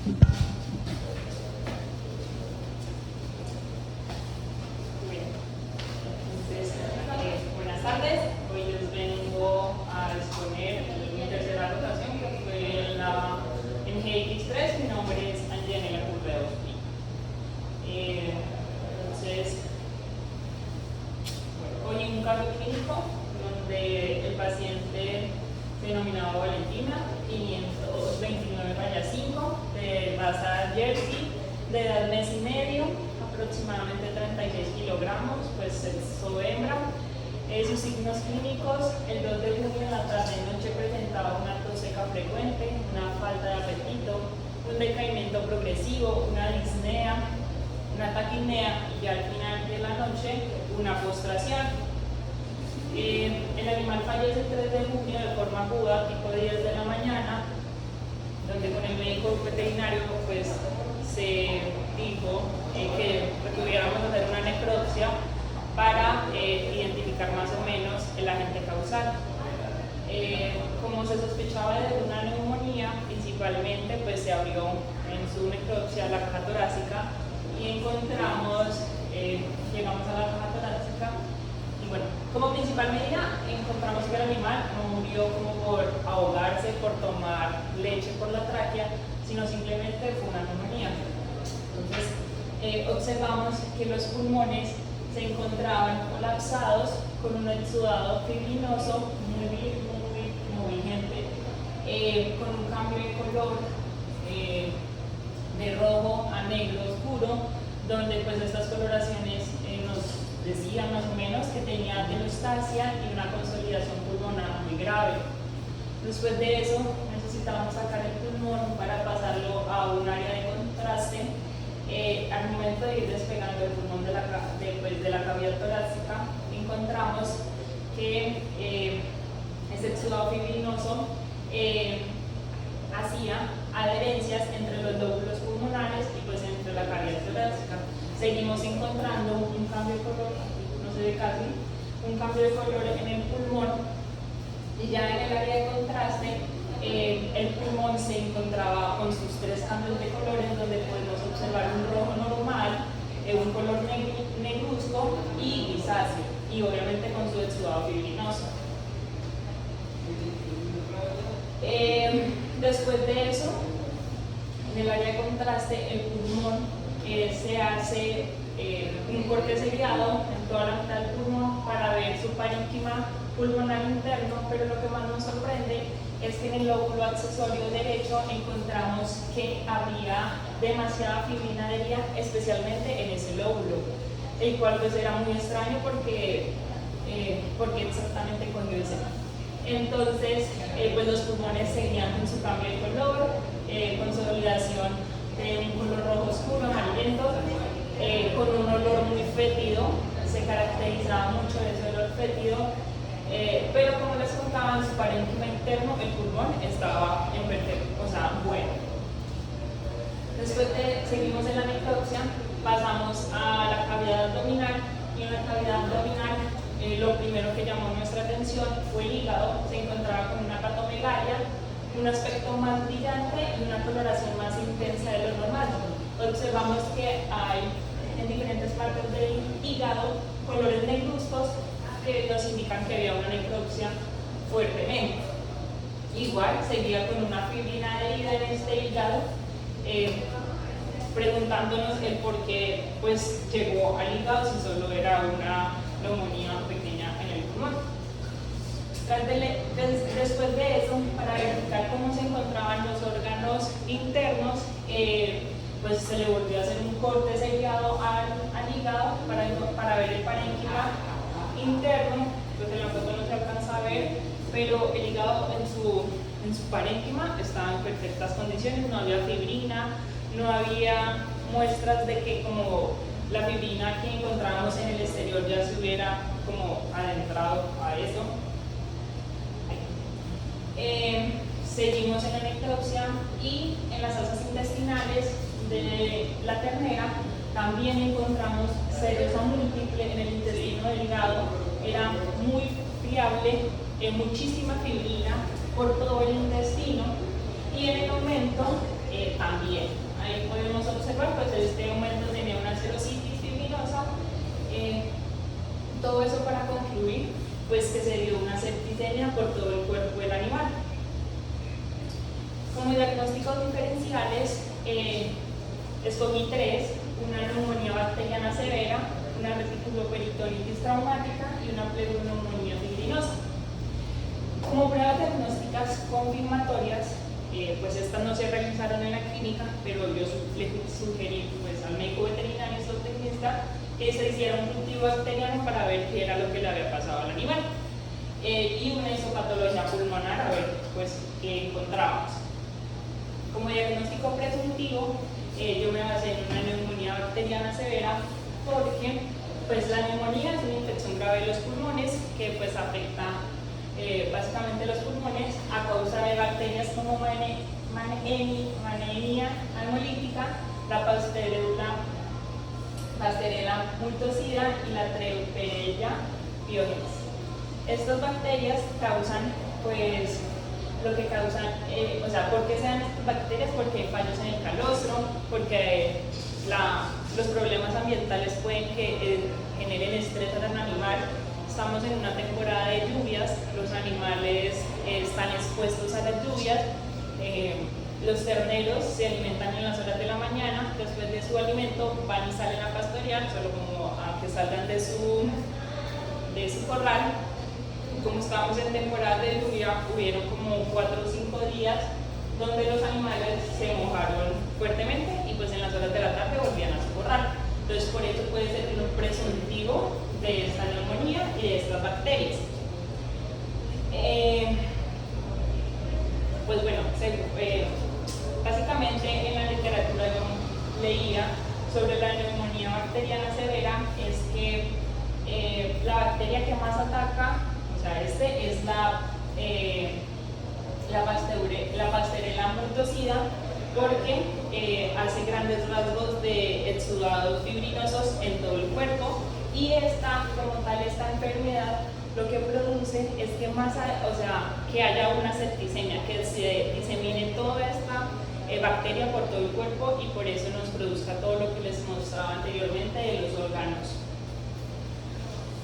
Buenas tardes. Hoy les vengo a exponer mi tercera rotación, que fue en GX3. Mi nombre es Angélica Curveo. Hoy en un caso clínico donde el paciente denominado Valentina, 529-5, de raza Jersey, de edad mes y medio, aproximadamente 36 kilogramos, pues sexo hembra. Sus signos clínicos: el 2 de junio en la tarde y noche presentaba una tos seca frecuente, una falta de apetito, un decaimiento progresivo, una disnea, una taquipnea y al final de la noche una postración. El animal fallece el 3 de junio de forma aguda, tipo 10 de la mañana, donde con el médico veterinario pues se dijo que pudiéramos hacer una necropsia para identificar más o menos el agente causal. Como se sospechaba de una neumonía, principalmente pues se abrió en su necropsia la caja torácica y encontramos, llegamos a la caja torácica y bueno, como principal medida encontramos que el animal no murió como por ahogarse, por tomar leche por la tráquea, sino simplemente fue una neumonía. Entonces observamos que los pulmones se encontraban colapsados con un exudado fibrinoso muy vigente, con un cambio de color de rojo a negro oscuro, donde pues estas coloraciones nos decían más o menos que tenía telostasia y una consolidación pulmonar muy grave. Después de eso necesitábamos sacar el pulmón para pasarlo a un área de contraste. Al momento de ir despegando el pulmón de la cavidad torácica, encontramos que ese exudado fibrinoso hacía adherencias entre los lóbulos pulmonares y pues entre la cavidad torácica. Seguimos encontrando un cambio de color, no se ve casi, un cambio de color en el pulmón, y ya en el área de contraste el pulmón se encontraba con sus 3 cambios de colores, donde podemos observar un rojo normal, un color negruzco y grisáceo, y obviamente con su exudado fibrinoso. Después de eso, en el área de contraste, el pulmón se hace un corte seriado en toda la mitad del pulmón para ver su parénquima pulmonar interno, pero lo que más nos sorprende es que en el lóbulo accesorio derecho encontramos que había demasiada fibrina adherida, especialmente en ese lóbulo, el cual pues era muy extraño porque exactamente cogió ese. Entonces pues los pulmones seguían con su cambio de color, consolidación de un color rojo oscuro, amarillento, con un olor muy fétido. Se caracterizaba mucho de ese olor fétido, pero como les contaba, en su parénquima interno el pulmón estaba en perfecto, o sea, bueno. Después seguimos en la necropsia, pasamos a la cavidad abdominal, y en la cavidad abdominal lo primero que llamó nuestra atención fue el hígado. Se encontraba con una hepatomegalia, un aspecto más brillante y una coloración más intensa de lo normal. Observamos que hay en diferentes partes del hígado colores negruzcos que nos indican que había una necropsia fuertemente. Igual seguía con una fibrina adherida en este hígado, preguntándonos el por qué pues llegó al hígado si solo era una neumonía pequeña en el pulmón. Después de eso, para verificar cómo se encontraban los órganos internos, pues se le volvió a hacer un corte seriado al hígado para ver el parénquima interno. Pues en la foto no se alcanza a ver, pero el hígado en su parénquima estaba en perfectas condiciones, no había fibrina, no había muestras de que como la fibrina que encontrábamos en el exterior ya se hubiera como adentrado a eso. Seguimos en la necropsia y en las asas intestinales de la ternera también encontramos serosa múltiple en el intestino delgado. Era muy friable, muchísima fibrina por todo el intestino, y en el aumento también. septicemia por todo el cuerpo del animal. Como diagnósticos diferenciales, escogí tres: una neumonía bacteriana severa, una reticuloperitonitis traumática y una pneumonias fibrinosa. Como pruebas diagnósticas confirmatorias, pues estas no se realizaron en la clínica, pero yo le sugerí pues, al médico veterinario y zootecnista que se hiciera un cultivo bacteriano para ver qué era lo que le había pasado al animal, y una histopatología pulmonar a ver pues, qué encontrábamos. Como diagnóstico presuntivo, yo me basé en una neumonía bacteriana severa porque pues, la neumonía es una infección grave de los pulmones que pues, afecta básicamente los pulmones a causa de bacterias como Manenia amolítica, la Pasteurella multocida y la Treponema pyogenes. Estas bacterias causan, pues, lo que causan, o sea, ¿por qué se dan estas bacterias? Porque hay fallos en el calostro, porque los problemas ambientales pueden que generen estrés al animal. Estamos en una temporada de lluvias, los animales están expuestos a las lluvias, los terneros se alimentan en las horas de la mañana, después de su alimento van y salen a pastorear, solo como a que salgan de su corral. Como estábamos en temporada de lluvia, hubieron como 4 o 5 días donde los animales se mojaron fuertemente y pues en las horas de la tarde volvían a su corral. Entonces por eso puede ser un presuntivo de esta neumonía y de estas bacterias. Pues bueno, básicamente en la literatura yo leía sobre la neumonía bacteriana severa es que la bacteria que más ataca, o sea, es la Pasteurella multocida, porque hace grandes rasgos de exudados fibrinosos en todo el cuerpo, y como tal, esta enfermedad lo que produce es que que haya una septicemia, que se disemine toda esta bacteria por todo el cuerpo y por eso nos produzca todo lo que les mostraba anteriormente de los órganos.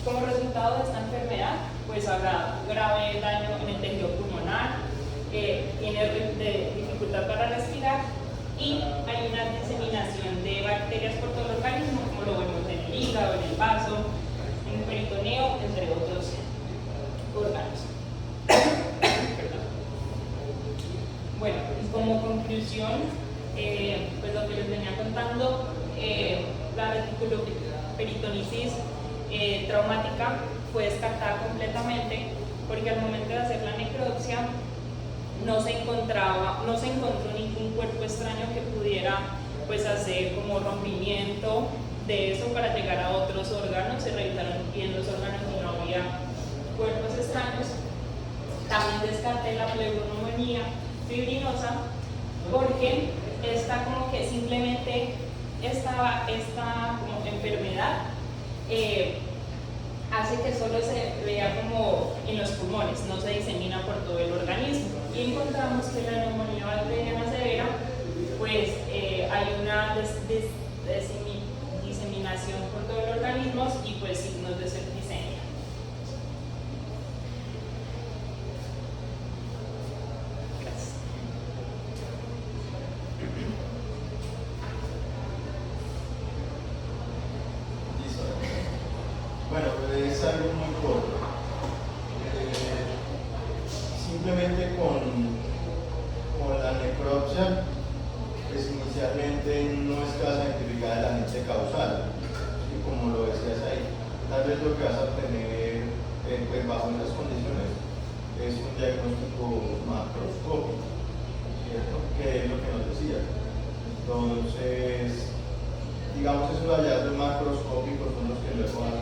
Como resultado de esta enfermedad, pues habrá grave daño en el tejido pulmonar, tiene dificultad para respirar y hay una diseminación de bacterias por todo el organismo, como lo vemos en el hígado, en el vaso, en el peritoneo, entre otros órganos. Bueno, y como conclusión, pues lo que les venía contando, la reticuloperitonitis traumática fue descartada completamente porque al momento de hacer la necropsia no se encontró ningún cuerpo extraño que pudiera pues hacer como rompimiento de eso para llegar a otros órganos. Se revisaron bien los órganos y no había cuerpos extraños. También descarté la pneumonias fibrinosa porque esta como que simplemente esta como enfermedad hace que solo se vea como en los pulmones, no se disemina por todo el organismo. Y encontramos que la neumonía bacteriana severa, pues hay una diseminación por todo el organismo y pues signos de septicemia. Gracias. Bueno, es algo muy corto. Simplemente con la necropsia, pues inicialmente no está identificada el agente causal, ¿sí? Como lo decías ahí. Tal vez lo que vas a obtener pues bajo esas condiciones es un diagnóstico macroscópico, ¿cierto? Que es lo que nos decías. Entonces, digamos, esos hallazgos macroscópicos son los que luego van a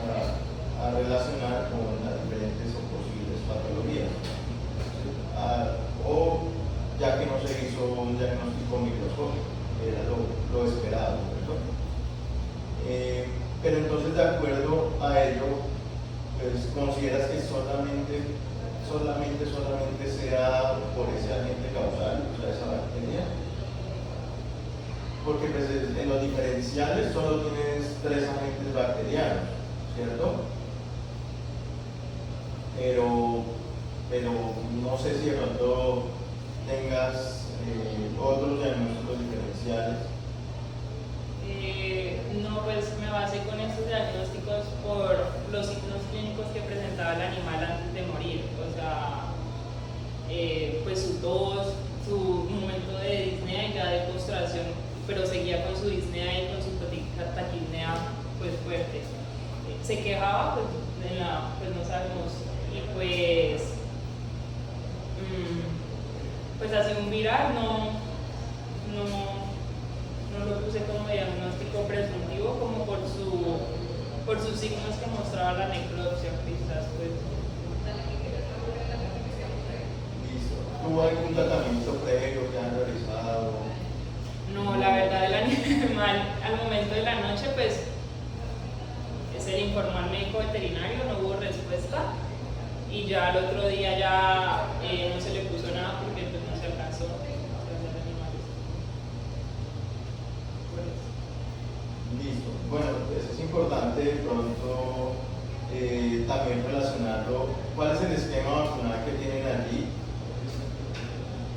relacionar con las diferentes o posibles patologías. O ya que no se hizo un diagnóstico microscópico, era lo esperado, ¿verdad? Pero entonces, de acuerdo a ello, pues consideras que solamente sea por ese agente causal, o sea, esa bacteria. Porque pues, en los diferenciales solo tienes 3 agentes bacterianos, ¿cierto? Pero pero no sé si de pronto tengas otros diagnósticos diferenciales. No, pues me basé con estos diagnósticos por los signos clínicos que presentaba el animal antes de morir, o sea, pues su tos, su momento de disnea y ya de postración, pero seguía con su disnea y con su taquipnea pues fuerte. Se quejaba, pues, pues no sabemos, y pues hace un viral, no lo puse como diagnóstico presuntivo, como por sus signos que mostraba la necropsia, quizás pues. Listo. ¿Tuvo algún tratamiento previo que han realizado? No, la verdad, el animal al momento de la noche, pues se le informó al médico veterinario, no hubo respuesta, y ya al otro día ya no se le puso nada porque pues, no se alcanzó a hacer animales. Listo. Bueno, pues es importante de pronto también relacionarlo. ¿Cuál es el esquema vacunal que tienen allí?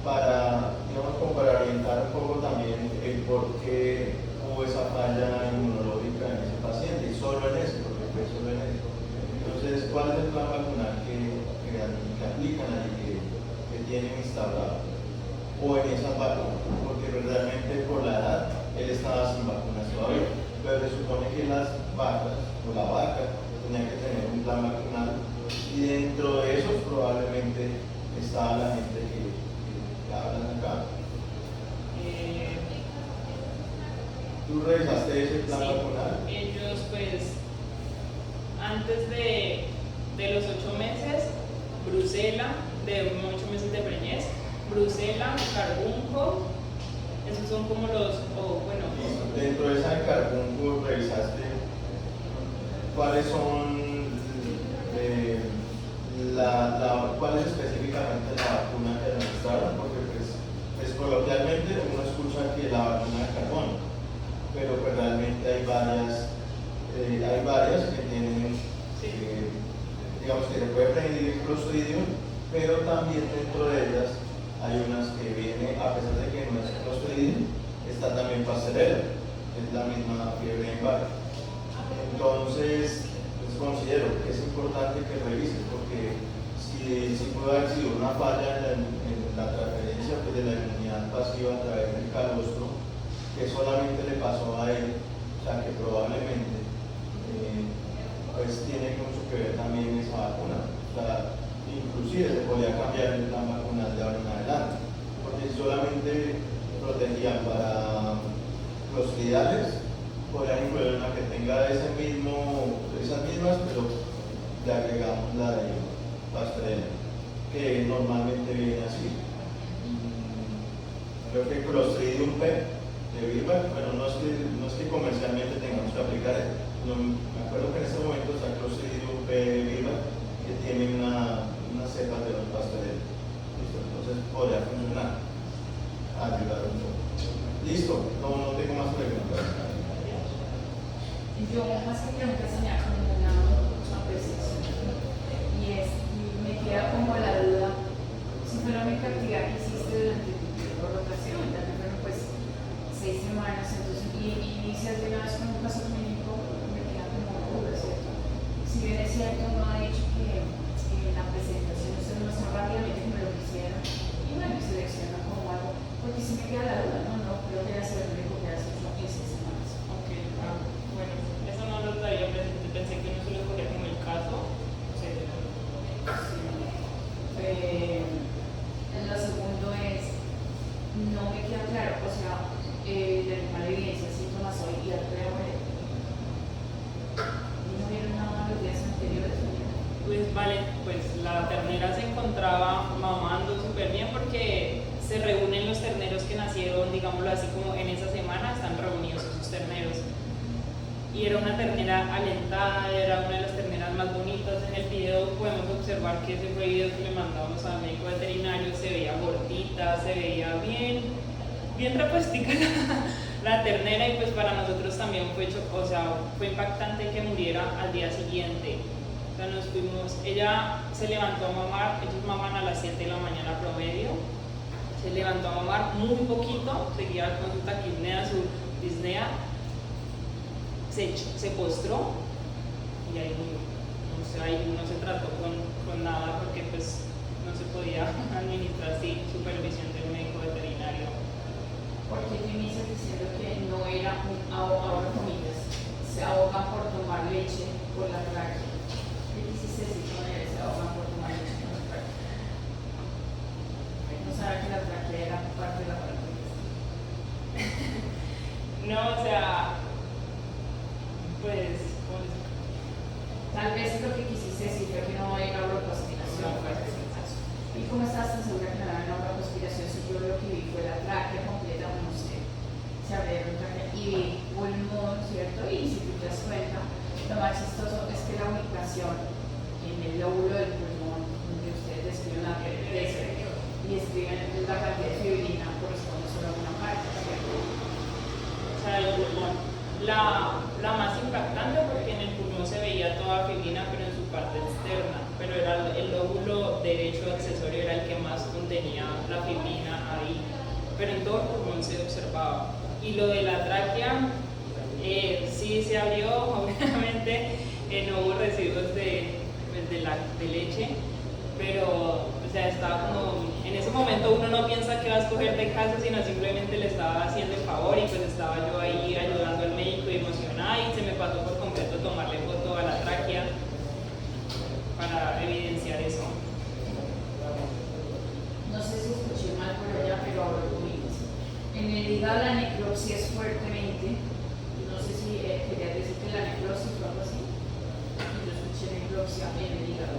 Para, digamos, como para orientar un poco también el por qué hubo esa falla inmunológica en ese paciente, y solo en ese, porque fue solo en ese. Entonces, ¿cuál es el plan vacunal que aplican allí, que tienen instaurado? O en esas vacunas, porque realmente por la edad él estaba sin vacunas todavía, pero se supone que las vacas o la vaca tenía que tener un plan vacunal, y dentro de esos probablemente estaba la gente que hablan acá. ¿Tú revisaste ese plan Sí, vacunal? ellos pues antes de los 8 meses, Brucela, de 8 meses de preñez, Brucela, carbunco, esos son como los, bueno. Dentro de esa carbunco revisaste cuáles son, cuál es específicamente la vacuna que administraron, porque pues coloquialmente uno escucha que la vacuna de carbón, pero pues realmente hay varias que tienen, digamos que se puede prevenir el Clostridium, pero también dentro de ellas hay unas que vienen, a pesar de que no es Clostridium, está también Passerella, es la misma fiebre en vaca. Entonces, pues considero que es importante que revises, porque si puede haber sido una falla en la transferencia pues, de la inmunidad pasiva a través del calostro, que solamente le pasó a él, o sea que probablemente pues tiene mucho que ver también esa vacuna. O sea, inclusive se podía cambiar el plan vacunal de ahora en adelante, porque si solamente protegían para los ideales, podrían incluir una que tenga esas mismas, pero le agregamos la de Passerella, que normalmente viene así. Creo que Clostridium P de Virbac, pero no es que comercialmente tengamos que aplicar eso. Me acuerdo que en este momento está Clostridium P de Virbac, que tiene una cepa de los Passerella. Entonces podría funcionar, ayudar un poco. Listo, no tengo más preguntas. Yo más que preguntas tenía como una precisión, y me queda como la duda, si fue la única actividad que hiciste durante tu rotación, ya que fueron pues 6 semanas, entonces, y inicias de una vez con un caso clínico, me queda como una duda, ¿cierto? Si bien es cierto, no ha dicho que la presentación ustedes no son rápidamente como lo quisieron, y bueno, y selecciona como algo, porque si me queda la duda, no creo que haya sido el único que hace 6 semanas. Ok, bueno, eso no lo traía presente, pensé que no se lo escogía como el caso. Sí. Lo segundo es, no me queda claro, o sea, de animal evidencia, síntomas hoy y al otro día no vieron nada los días anteriores. Pues vale, pues la ternera se encontraba mamando súper bien porque se reúnen los terneros que nacieron, digámoslo así, como en esa semana, están reunidos esos terneros. Y era una ternera alentada, era una de las terneras más bonitas. En el video podemos observar que ese fue el video que le mandamos al médico veterinario, se veía gordita, se veía bien repuestica la ternera, y pues para nosotros también fue impactante que muriera al día siguiente. sea, nos fuimos, ella se levantó a mamar, ellos maman a las 7 de la mañana promedio, se levantó a mamar muy poquito, seguía con su taquipnea, su disnea, se postró y ahí murió. O sea, ahí no se trató con nada porque pues no se podía administrar sin supervisión del médico veterinario. Porque tú inicias diciendo que no era un ahora comillas, se ahogan por tomar leche por la tráquea. ¿Qué quisiste decir con él? Se ahogan por tomar leche por la tráquea. No sabía que la tráquea era parte de la parte. No, o sea, pues, tal vez lo que quisiste decir fue que no hay una broncoaspiración. ¿Y cómo estás tan segura que no hay una broncoaspiración? Si yo lo que vi fue la tráquea completa, no sé, se abrieron tráquea y vi pulmón, ¿cierto? Y si tú te das cuenta, lo más chistoso es que la ubicación en el lóbulo del pulmón, donde ustedes describen la presa y escriben la cantidad de fibrina, corresponde solo a una parte, ¿cierto? o sea, el pulmón. La más impactante porque en el pulmón se veía toda fibrina, pero en su parte externa, pero era el lóbulo derecho accesorio era el que más contenía la fibrina ahí, pero en todo el pulmón se observaba. Y lo de la tráquea, sí se abrió, obviamente no hubo residuos de leche, pero o sea, estaba como, en ese momento uno no piensa que va a escoger de casa, sino simplemente le estaba haciendo el favor y pues estaba yo ahí ayudando al médico y emocionada y se me pasó por completo tomarle foto a la tráquea para evidenciar eso. No sé si escuché mal por allá, pero hablo conmigo. En el hígado la necropsia es fuertemente, no sé si quería decir que la necrosis o algo así. Yo escuché necropsia en el hígado.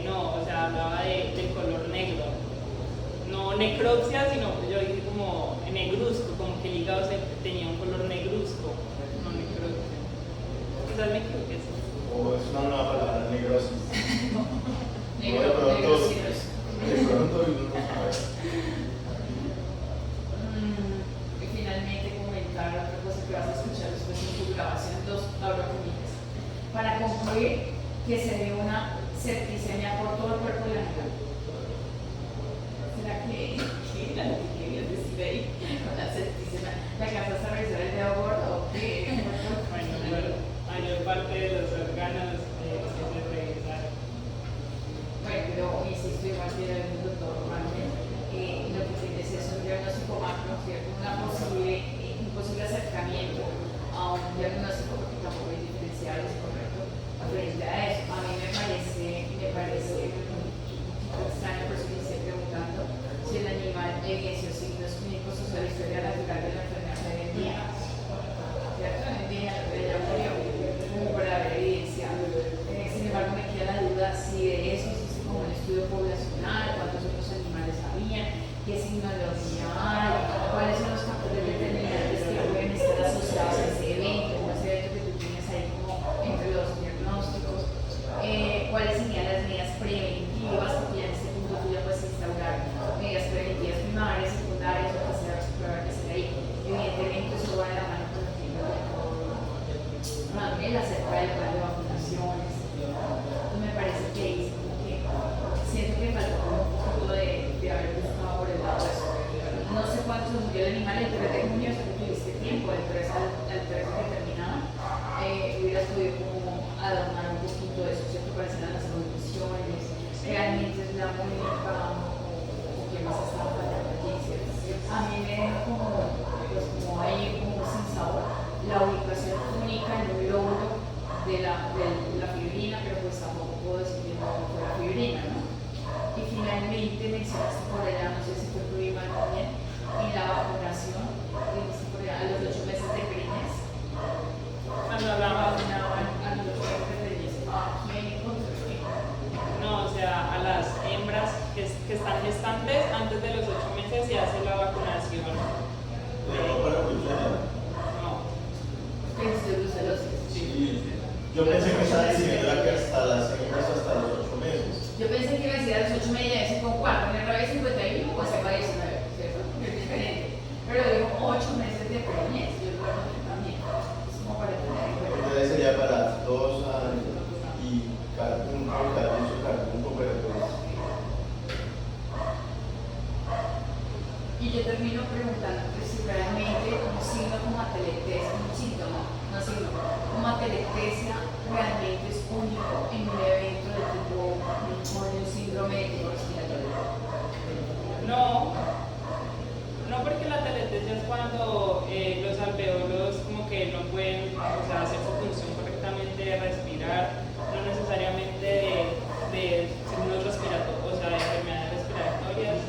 No, o sea, hablaba del color negro. No necropsia, sino yo dije como negruzco, como que el hígado tenía un color negruzco, no necropsia. Quizás me equivoqué. O es una nueva palabra, negrosis. Negrocitos. De pronto y uno no sabe. Y finalmente comentar otra cosa que vas a escuchar después en tu grabación, dos comillas. Para concluir que se ve una septicemia por todo el cuerpo de la mujer. ¿Será que la querías decir ahí con la septicemia? ¿La alcanzas a revisar el dedo gordo o qué? Bueno, mayor parte de los órganos se revisaron. Bueno, pero insisto, igual que el doctor Manuel, lo que tiene es eso, un diagnóstico macro, ¿cierto? Un posible acercamiento a un diagnóstico porque tampoco es diferencial, es correcto, frente a eso. A mí me parece un poquito extraño, por eso que estoy preguntando si el animal evidenció signos clínicos o sea, la historia natural de la enfermedad de vendía. ¿Cierto? Vendía, ya murió, como por haber evidenciado. Sin embargo, me queda la duda si de eso hiciste como un estudio poblacional, cuántos otros animales habían, qué signología hay, cuáles son los factores determinantes que pueden estar asociados a ese evento, como ese evento que tú tienes ahí como entre los diagnósticos, cuáles serían las medidas preventivas, porque ya en este punto tú ya puedes instaurar medidas preventivas primarias, secundarias, o que sea explorar que sea ahí. Evidentemente eso va de la mano con lo que yo Manuel acerca del plan de vacunaciones. Entonces me parece que siento que faltó un poquito de haber buscado por el lado de eso. No sé cuánto se murió el animal el 3 de junio, si tú tuviste tiempo, del 3 al 3 que terminaba, hubieras podido como adornar un poquito de eso, ¿cierto? Cuáles eran las condiciones, realmente es la única o qué más estaba fallando aquí, ¿cierto? A mí me deja como ahí como sin sabor la ubicación única en un lóbulo de la fibrina, pero pues tampoco puedo decir que no fue la fibrina, ¿no? Y finalmente mencionaste por allá, no sé si fue tu Iván también, en la vacunación, dijiste por allá a los 8 meses de preñez. Cuando hablaba, Vacunaban a los 8 meses de preñez. ¿A quién y contra quién? no, o sea, a las hembras que están gestantes, antes de los 8 meses se hace la vacunación. Pero para brucelosis. No, ¿Qué es de brucelosis? Sí. Yo pensé que estaba diciendo que hasta las hembras hasta los 8 meses. Yo pensé que iba a decir a los 8 meses y decir con 4, en el revés 51 o sepa 19, ¿cierto? Porque es diferente. Pero digo 8 meses de preñez, yo creo que también. Es como para tener en cuenta. Entonces sería para 2 años. preguntando que si realmente un signo como atelectasia, un síntoma, no signo, como atelectasia realmente es único en un evento de tipo un síndrome de tipo respiratorio. No, no porque la teletesia es cuando los alveolos como que no pueden, o sea, hacer su función correctamente de respirar, no necesariamente de signos respiratorios, o sea, de enfermedades respiratorias.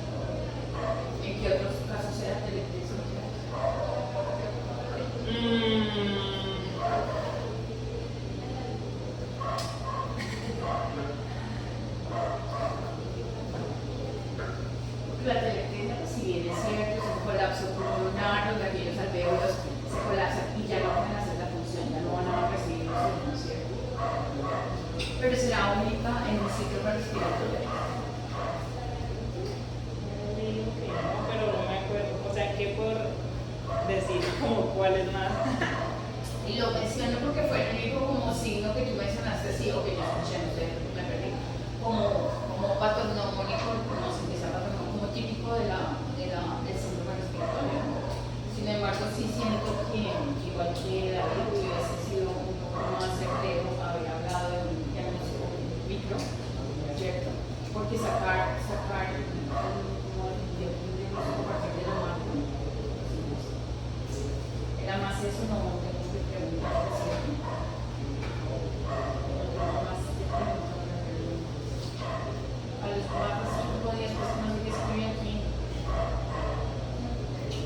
¿En qué otros casos se da atelectasia? La atelectasia, pues, si bien es cierto, es un colapso pulmonar donde aquellos alvéolos se colapsan y ya no van a hacer la función, ya no van a recibir oxígeno, ¿cierto? Pero será única en un ciclo respiratorio. Digo que no, pero no me acuerdo, o sea, ¿qué por decir como cuál es más? Y lo menciono porque fue el único como signo que tú mencionaste, sí, o que yo escuché, no sé, me perdí, como patognomónico, no sé qué sea patognomónico, como típico del síndrome respiratorio. Sin embargo, sí siento que igual que David hubiese sido un poco más certero haber hablado de un diagnóstico micro, ¿cierto? Porque sacar un diagnóstico a partir de la macro, era más eso, no tengo que preguntar, ¿cierto? Más de preguntar. A los 4 o 5 días, pues no sé qué escribí aquí.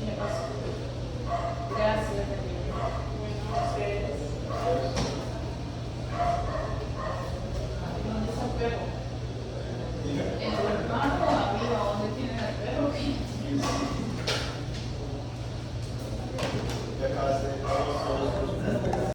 Me pasó. Gracias, Daniel. Bueno, ustedes. ¿Dónde está el perro? Diga. En